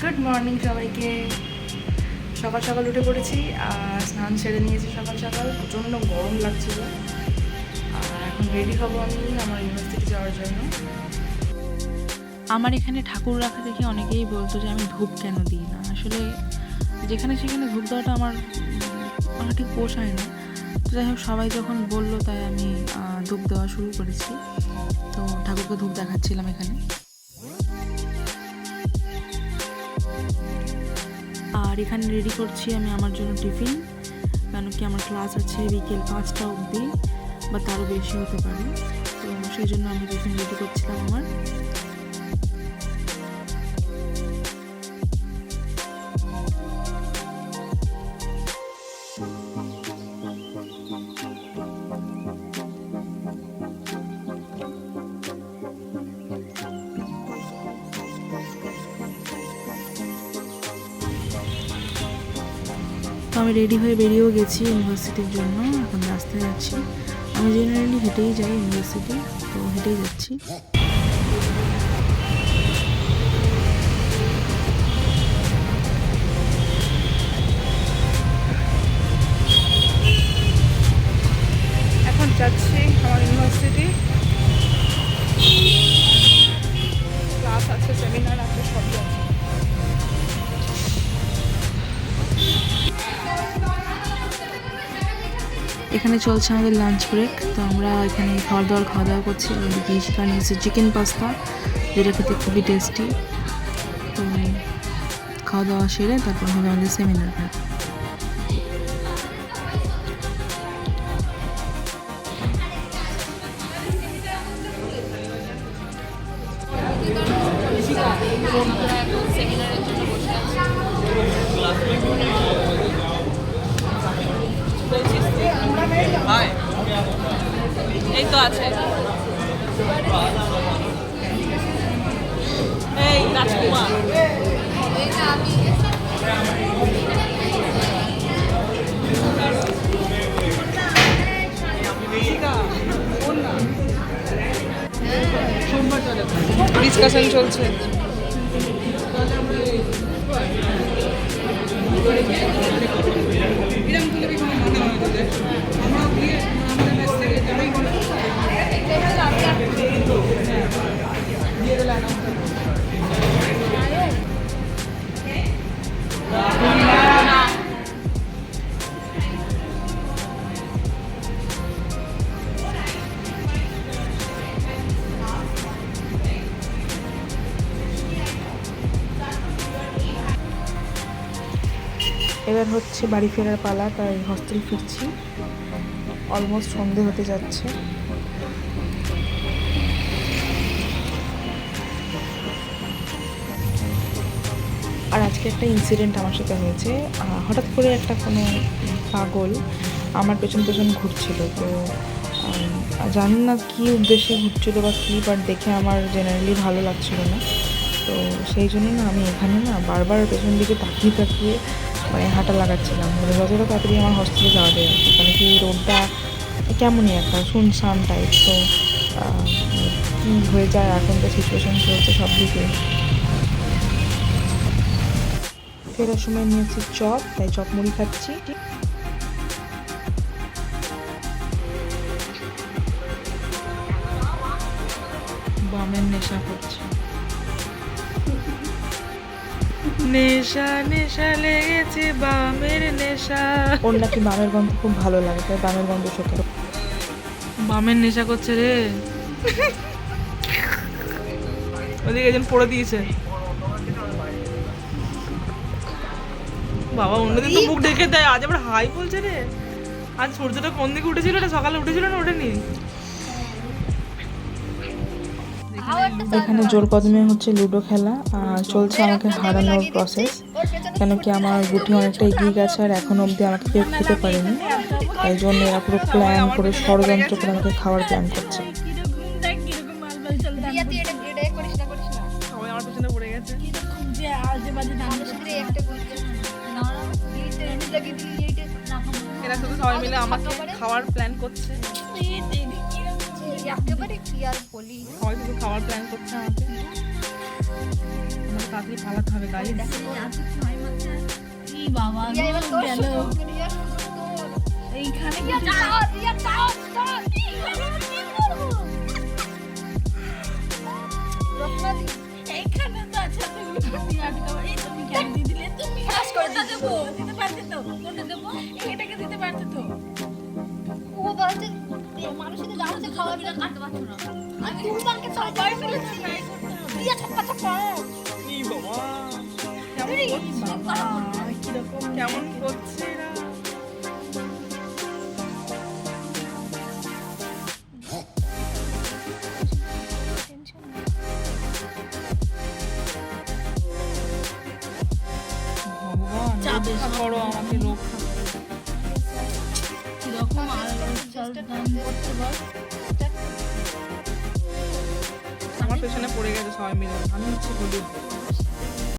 Good morning সবাইকে। সকাল সকাল উঠে পড়েছি আর স্নান সেরে নিয়েছি। সকাল সকাল প্রচণ্ড গরম লাগছিল আর এখন রেডি হব আমি আমার ইউনিভার্সিটি যাওয়ার জন্য। আমার এখানে ঠাকুর রাখা দেখে অনেকেই বলতো যে আমি ধূপ কেন দিই না। আসলে যেখানে সেখানে ধূপ দেওয়াটা আমার ঠিক পোষায় না। তো যাই হোক, সবাই যখন বললো তাই আমি ধূপ দেওয়া শুরু করেছি। তো ঠাকুরকে ধূপ দেখাচ্ছিলাম এখানে। আর এখানে রেডি করছি আমি আমার জন্য টিফিন, কেন কি আমার ক্লাস আছে বিকেল 5টা অবধি বা তারও বেশি হতে পারে। তো সেই জন্য আমি টিফিন রেডি করছিলাম আমার। তো আমি রেডি হয়ে বেরিয়েও গেছি ইউনিভার্সিটির জন্য। এখন রাস্তায় যাচ্ছি। আমি জেনারেলি হেঁটেই যাই ইউনিভার্সিটি, তো হেঁটেই যাচ্ছি। এখন যাচ্ছি আমার ইউনিভার্সিটি। ক্লাস আছে, সেমিনার আছে, সবই আছে। এখানে চলছে আমাদের লাঞ্চ ব্রেক। তো আমরা এখানে খাওয়া দাওয়া করছি। এদিকে ইশিকা নিয়েছে চিকেন পাস্তা, যেটা খেতে খুবই টেস্টি। তো খাওয়া দাওয়া সেরে তারপর হবে আমাদের সেমিনার। এই তো আছে, এই রাজকুমার। ডিসকাশন চলছে। এবার হচ্ছে বাড়ি ফেরার পালা, তাই হস্টেল ফিরছি। অলমোস্ট সন্ধে হতে যাচ্ছে। আর আজকে একটা ইনসিডেন্ট আমার সাথে হয়েছে। হঠাৎ করে একটা কোনো পাগল আমার পেছন পেছন ঘুরছিল। তো জানি না কী উদ্দেশ্যে ঘুরছিল বা কী, বাট দেখে আমার জেনারেলি ভালো লাগছিল না। তো সেই জন্য না আমি এখানে না বারবার পেছন দিকে তাকিয়ে তাকিয়ে হাঁটা লাগাচ্ছিলাম, যতটা তাড়াতাড়ি আমার হস্টেলে যাওয়া যায় আর কি। মানে কি রোডটা কেমনই একটা শুনশান টাইপ। তো কী হয়ে যায় এখন, তো সিচুয়েশান চলছে সব দিকে। ফেরার সময় নিয়েছি চপ, তাই চপ মুড়ি খাচ্ছি। বামের নেশা করছে, নেশা নেশা লেগেছে বামের নেশা। ওর নাকি বামের গন্ধ খুব ভালো লাগে, তাই বামের গন্ধ শোকে। বামের নেশা করছে রে। ওদিকে একজন পড়ে দিয়েছে। বাবা অন্যদিন তো মুখ ঢেকে দেয়, আজ আবার হাই বলছে রে। আজ সূর্যটা কোন দিকে উঠেছিল না, সকালে উঠেছিল না ওঠেনি? এখানে জোর কদমে হচ্ছে লুডো খেলা চলছে, আমাকে হারানোর প্রসেস। কেন কি আমার গুটি অনেকটা এগিয়ে গেছে আর এখন অবধি আমাকে কেউ খেতে পারেনি। তাই জন্য এরা পুরো প্ল্যান করে, ষড়যন্ত্র করে আমাকে খাওয়ার প্ল্যান করছে। আমার পিছনে পড়ে গেছে। এরা শুধু সবাই মিলে আমাকে খাওয়ার প্ল্যান করছে। সবাই শুধু খাওয়ার প্ল্যান করছে আমাকে। তাড়াতাড়ি পালাতে হবে গাইস। কি বাবা গেল এইখানে এইখানে তো আছে তুমি আটকাবো। এই তুমি কেন দিয়ে দিলে? তুমি কোনটা দেবো? দিতে পারতে তো, কোনটা দেবো? এটাকে দিতে পারতে তো। ও বাড়িতে মানুষের দাঁড়াতে খাওয়া দিলে কাটতে পারছো না। আর তুমি তাকে সবাই মিলে ট্রাই করতে হবে। দিয়া ছক্কা ছক্কা। কি বাবা কেমন করছে এরা? ভগবান চাপে রক্ষা করো আমাকে, রক্ষা করো। কিরকম আর দাম করতে বল। আমার পেছনে পড়ে গেছে সবাই মিলে। আমি হচ্ছে হলুদ।